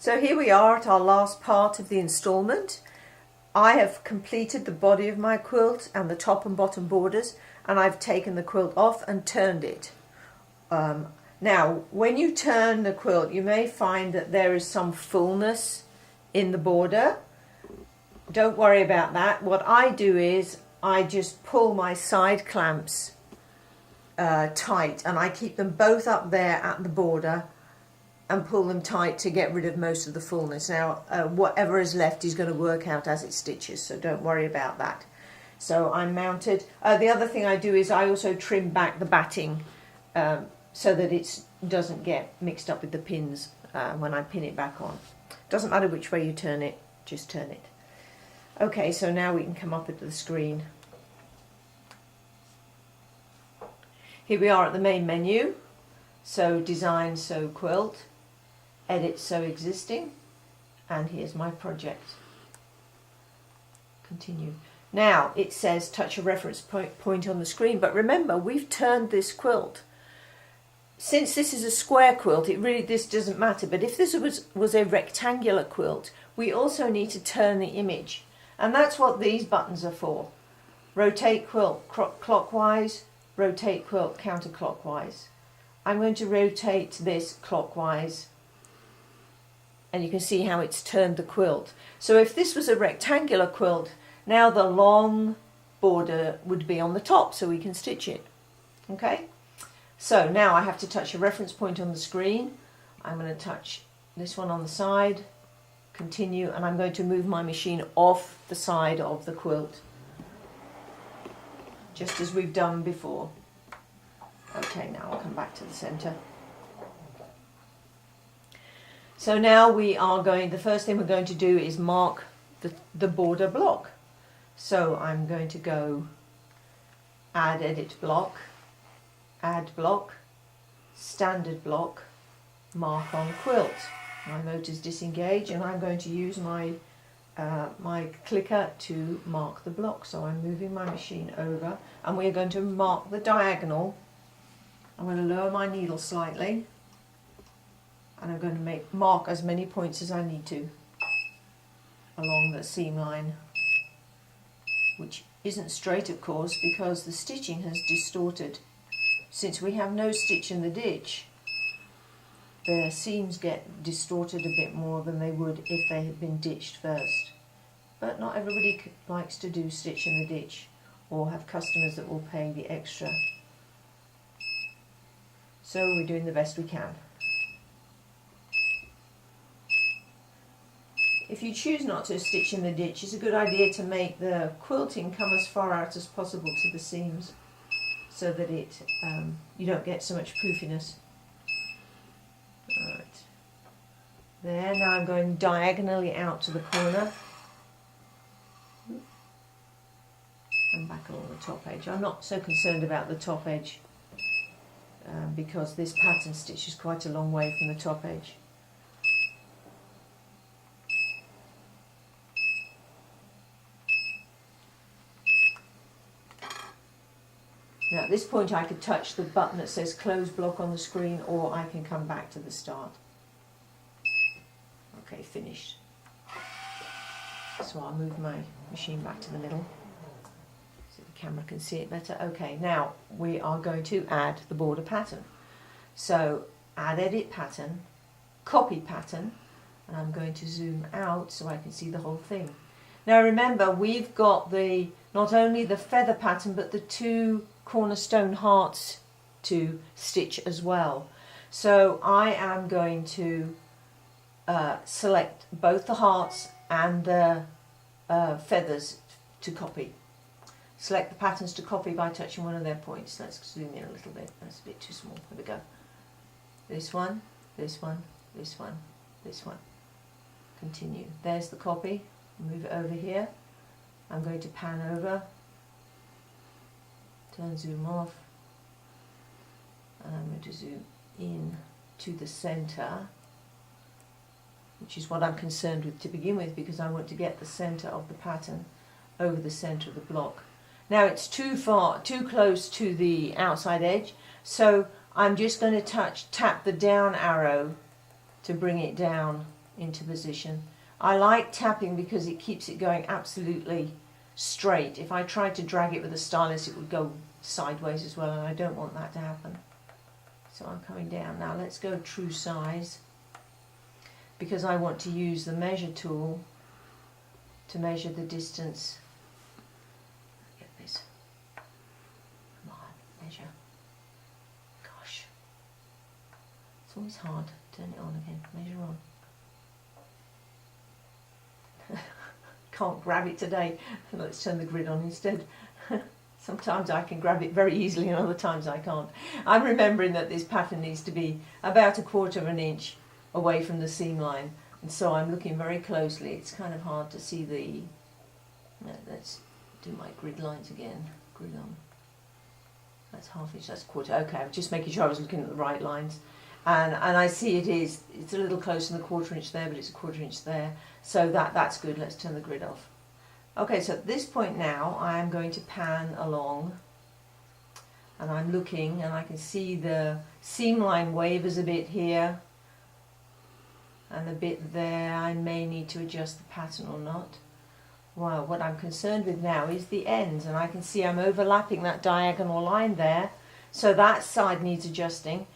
So here we are at our last part of the installment. I have completed the body of my quilt and the top and bottom borders, and I've taken the quilt off and turned it. Now, when you turn the quilt, you may find that there is some fullness in the border. Don't worry about that. What I do is I just pull my side clamps tight, and I keep them both up there at the border and pull them tight to get rid of most of the fullness. Now, whatever is left is going to work out as it stitches, so don't worry about that. So I'm mounted. The other thing I do is I also trim back the batting so that it doesn't get mixed up with the pins when I pin it back on. Doesn't matter which way you turn it, just turn it. Okay, so now we can come up into the screen. Here we are at the main menu. So design, so quilt, edit, so existing, and here's my project. Continue. Now it says touch a reference point on the screen, but remember we've turned this quilt. Since this is a square quilt, this doesn't matter, but if this was a rectangular quilt, we also need to turn the image, and that's what these buttons are for. Rotate quilt clockwise, rotate quilt counterclockwise. I'm going to rotate this clockwise, and you can see how it's turned the quilt. So if this was a rectangular quilt, now the long border would be on the top so we can stitch it. Okay? So now I have to touch a reference point on the screen. I'm going to touch this one on the side, continue, and I'm going to move my machine off the side of the quilt, just as we've done before. Okay, now I'll come back to the center. So now the first thing we're going to do is mark the border block. So I'm going to go add edit block, add block, standard block, mark on quilt. My motor's disengaged, and I'm going to use my clicker to mark the block. So I'm moving my machine over, and we're going to mark the diagonal. I'm going to lower my needle slightly, and I'm going to mark as many points as I need to along the seam line, which isn't straight of course because the stitching has distorted. Since we have no stitch in the ditch, the seams get distorted a bit more than they would if they had been ditched first. But not everybody likes to do stitch in the ditch, or have customers that will pay the extra. So we're doing the best we can. If you choose not to stitch in the ditch, it's a good idea to make the quilting come as far out as possible to the seams, so that you don't get so much poofiness. Right. There, now I'm going diagonally out to the corner and back along the top edge. I'm not so concerned about the top edge because this pattern stitch is quite a long way from the top edge. Now at this point I could touch the button that says close block on the screen, or I can come back to the start. Okay, finished. So I'll move my machine back to the middle so the camera can see it better. Okay, now we are going to add the border pattern. So add edit pattern, copy pattern, and I'm going to zoom out so I can see the whole thing. Now remember, we've got not only the feather pattern but the two cornerstone hearts to stitch as well. So I am going to select both the hearts and the feathers to copy. Select the patterns to copy by touching one of their points. Let's zoom in a little bit. That's a bit too small. There we go. This one, this one, this one, this one. Continue. There's the copy. Move it over here. I'm going to pan over, turn zoom off, and I'm going to zoom in to the center, which is what I'm concerned with to begin with, because I want to get the center of the pattern over the center of the block. Now it's too close to the outside edge, so I'm just going to tap the down arrow to bring it down into position. I like tapping because it keeps it going absolutely straight. If I tried to drag it with a stylus, it would go sideways as well, and I don't want that to happen. So I'm coming down. Now let's go true size, because I want to use the measure tool to measure the distance. Get this. Come on, measure. Gosh. It's always hard. Turn it on again. Measure on. Can't grab it today. Let's turn the grid on instead. Sometimes I can grab it very easily and other times I can't. I'm remembering that this pattern needs to be about 1/4 of an inch away from the seam line, and so I'm looking very closely. It's kind of hard to see the... let's do my grid lines again. Grid on. That's 1/2 inch, that's 1/4. Okay, I'm just making sure I was looking at the right lines. And I see it's a little closer than the 1/4 inch there, but it's 1/4 inch there. So that's good. Let's turn the grid off. Okay, so at this point now, I am going to pan along, and I'm looking, and I can see the seam line wavers a bit here, and a bit there. I may need to adjust the pattern or not. Well, what I'm concerned with now is the ends, and I can see I'm overlapping that diagonal line there, so that side needs adjusting.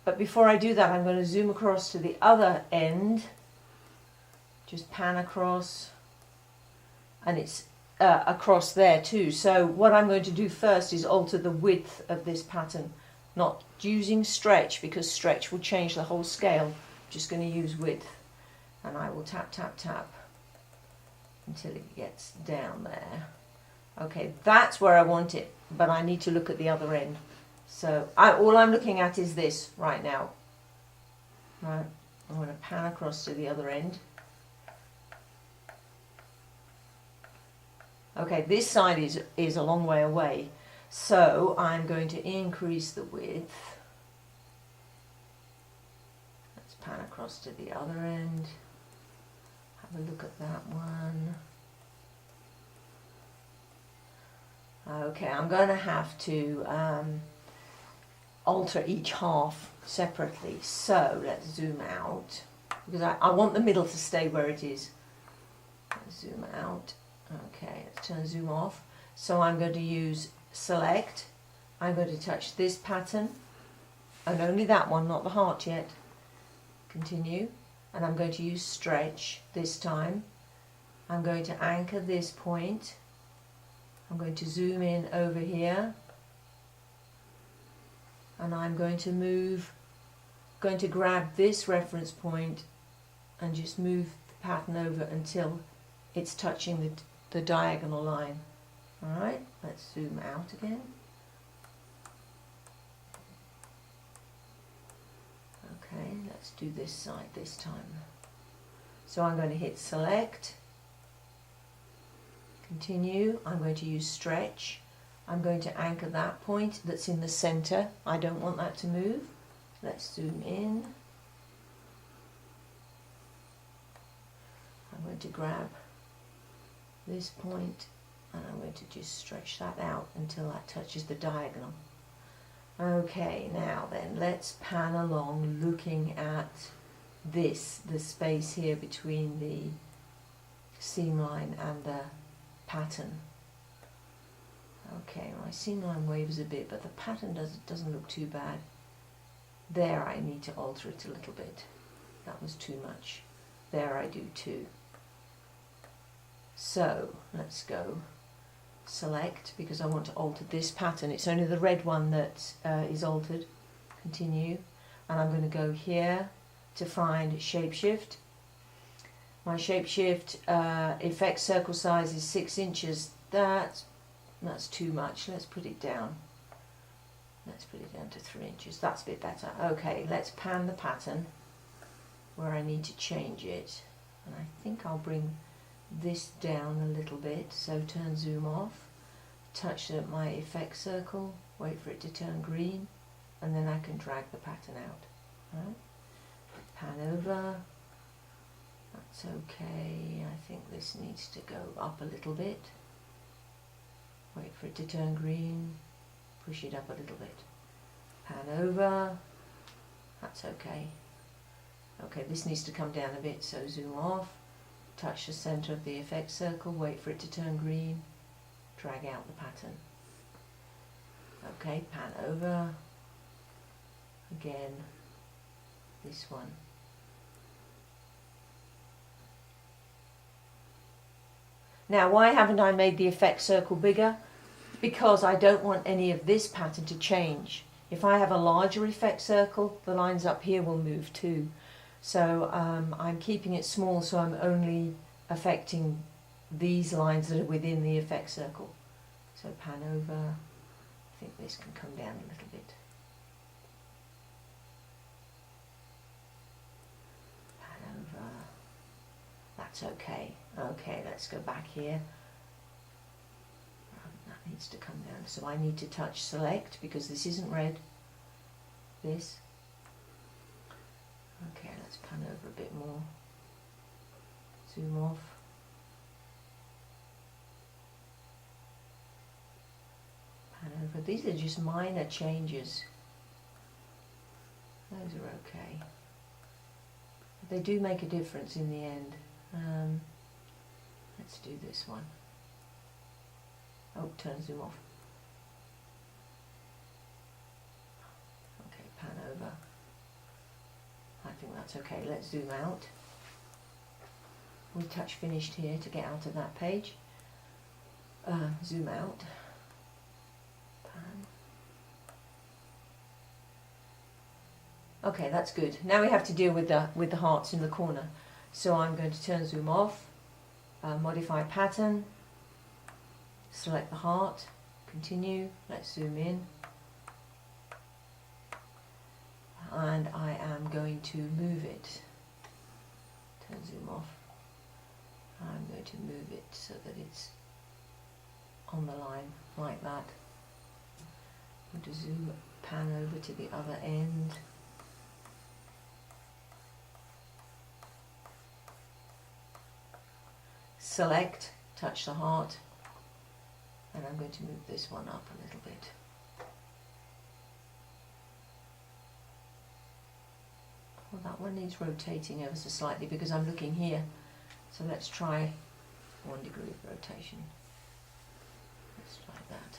But before I do that, I'm going to zoom across to the other end, just pan across, and it's across there too. So what I'm going to do first is alter the width of this pattern, not using stretch, because stretch will change the whole scale. I'm just going to use width, and I will tap, tap, tap until it gets down there. Okay, that's where I want it, but I need to look at the other end. So all I'm looking at is this right now. Right, I'm going to pan across to the other end. Okay, this side is a long way away, so I'm going to increase the width. Let's pan across to the other end. Have a look at that one. Okay, I'm going to have to alter each half separately. So let's zoom out, because I want the middle to stay where it is. Let's zoom out. Okay, let's turn zoom off. So I'm going to use select. I'm going to touch this pattern, and only that one, not the heart yet. Continue, and I'm going to use stretch this time. I'm going to anchor this point. I'm going to zoom in over here, and I'm going to grab this reference point and just move the pattern over until it's touching the diagonal line. Alright, let's zoom out again. Okay, let's do this side this time. So I'm going to hit select, continue, I'm going to use stretch, I'm going to anchor that point that's in the center. I don't want that to move. Let's zoom in. I'm going to grab this point, and I'm going to just stretch that out until that touches the diagonal. Okay, now then, let's pan along looking at the space here between the seam line and the pattern. Okay, my seam line wavers a bit, but the pattern doesn't look too bad. There I need to alter it a little bit. That was too much. There I do too. So let's go select, because I want to alter this pattern. It's only the red one that is altered. Continue, and I'm going to go here to find shapeshift. My shapeshift effect circle size is 6 inches. That's too much. Let's put it down. Let's put it down to 3 inches. That's a bit better. Okay, let's pan the pattern where I need to change it, and I think I'll bring this down a little bit. So turn zoom off, touch my effect circle, wait for it to turn green, and then I can drag the pattern out. Right? Pan over. That's okay. I think this needs to go up a little bit. Wait for it to turn green, push it up a little bit. Pan over. That's okay. Okay, this needs to come down a bit, so zoom off, touch the centre of the effect circle, wait for it to turn green, drag out the pattern. Okay, pan over, again, this one. Now, why haven't I made the effect circle bigger? Because I don't want any of this pattern to change. If I have a larger effect circle, the lines up here will move too. So I'm keeping it small, so I'm only affecting these lines that are within the effect circle. So pan over, I think this can come down a little bit. Pan over, that's okay. Okay, let's go back here. That needs to come down. So I need to touch select because this isn't red. This. Okay, let's pan over a bit more. Zoom off. Pan over. These are just minor changes. Those are okay. But they do make a difference in the end. Let's do this one. Oh, turn zoom off. Okay, pan over. I think that's okay. Let's zoom out. We touch finished here to get out of that page. Zoom out. Pan. Okay, that's good. Now we have to deal with the hearts in the corner. So I'm going to turn zoom off. Modify pattern, select the heart, continue, let's zoom in, and I am going to move it, turn zoom off, I'm going to move it so that it's on the line like that. I'm going to zoom, pan over to the other end. Select, touch the heart, and I'm going to move this one up a little bit. Well, that one needs rotating ever so slightly because I'm looking here. So let's try 1 degree of rotation. Let's try that.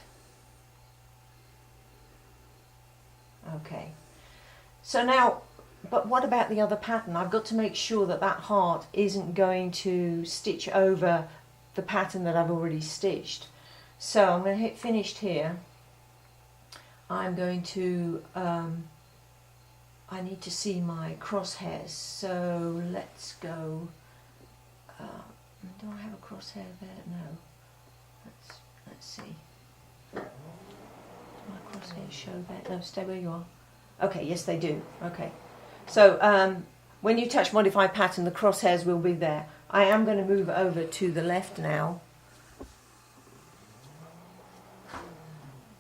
Okay. So now, but what about the other pattern? I've got to make sure that that heart isn't going to stitch over the pattern that I've already stitched. So I'm going to hit finished here. I'm going to, I need to see my crosshairs. So let's go, do I have a crosshair there? No. Let's see. Do my crosshairs show there? No, stay where you are. Okay, yes they do. Okay. So when you touch modify pattern, the crosshairs will be there. I am going to move over to the left now.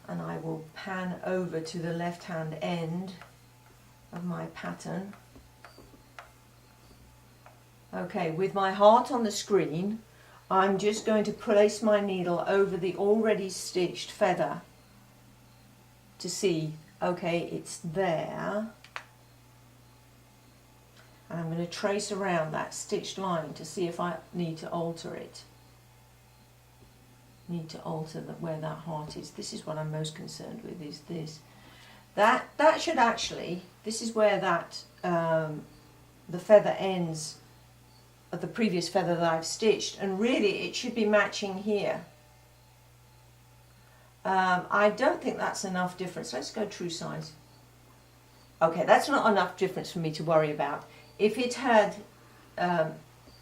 And I will pan over to the left hand end of my pattern. Okay, with my heart on the screen, I'm just going to place my needle over the already stitched feather to see, okay, it's there. And I'm going to trace around that stitched line to see if I need to alter it. Need to alter where that heart is. This is what I'm most concerned with, is this. That should actually, this is where that the feather ends of the previous feather that I've stitched, and really it should be matching here. I don't think that's enough difference. Let's go true size. Okay, that's not enough difference for me to worry about. If it had,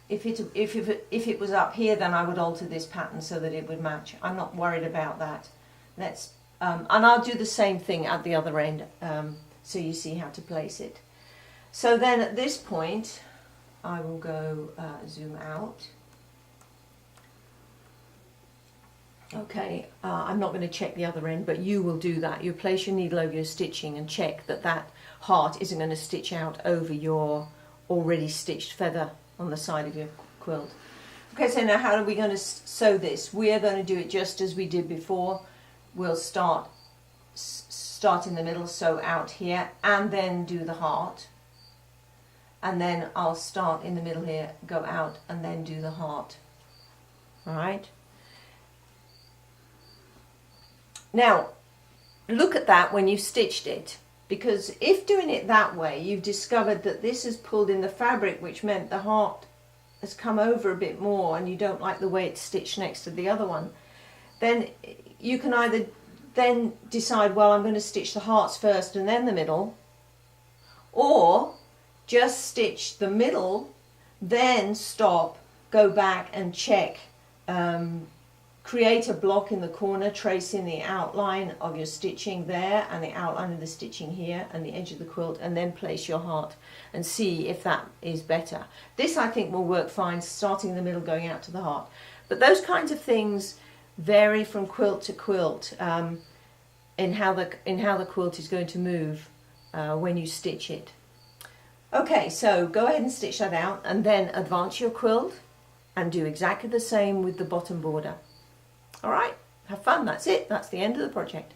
if it was up here, then I would alter this pattern so that it would match. I'm not worried about that. Let's, and I'll do the same thing at the other end, so you see how to place it. So then at this point, I will go zoom out. Okay, I'm not going to check the other end, but you will do that. You place your needle over your stitching and check that that heart isn't going to stitch out over your already stitched feather on the side of your quilt. Okay, so now how are we going to sew this? We are going to do it just as we did before. We'll start in the middle, sew out here, and then do the heart. and then I'll start in the middle here, go out and then do the heart. All right. Now, look at that when you've stitched it, because if doing it that way, you've discovered that this has pulled in the fabric, which meant the heart has come over a bit more and you don't like the way it's stitched next to the other one, then you can either then decide, well, I'm going to stitch the hearts first and then the middle, or just stitch the middle, then stop, go back and check, create a block in the corner, tracing the outline of your stitching there and the outline of the stitching here and the edge of the quilt, and then place your heart and see if that is better. This I think will work fine, starting in the middle, going out to the heart. But those kinds of things vary from quilt to quilt in how the quilt is going to move when you stitch it. Okay, so go ahead and stitch that out and then advance your quilt and do exactly the same with the bottom border. All right, have fun. That's it. That's the end of the project.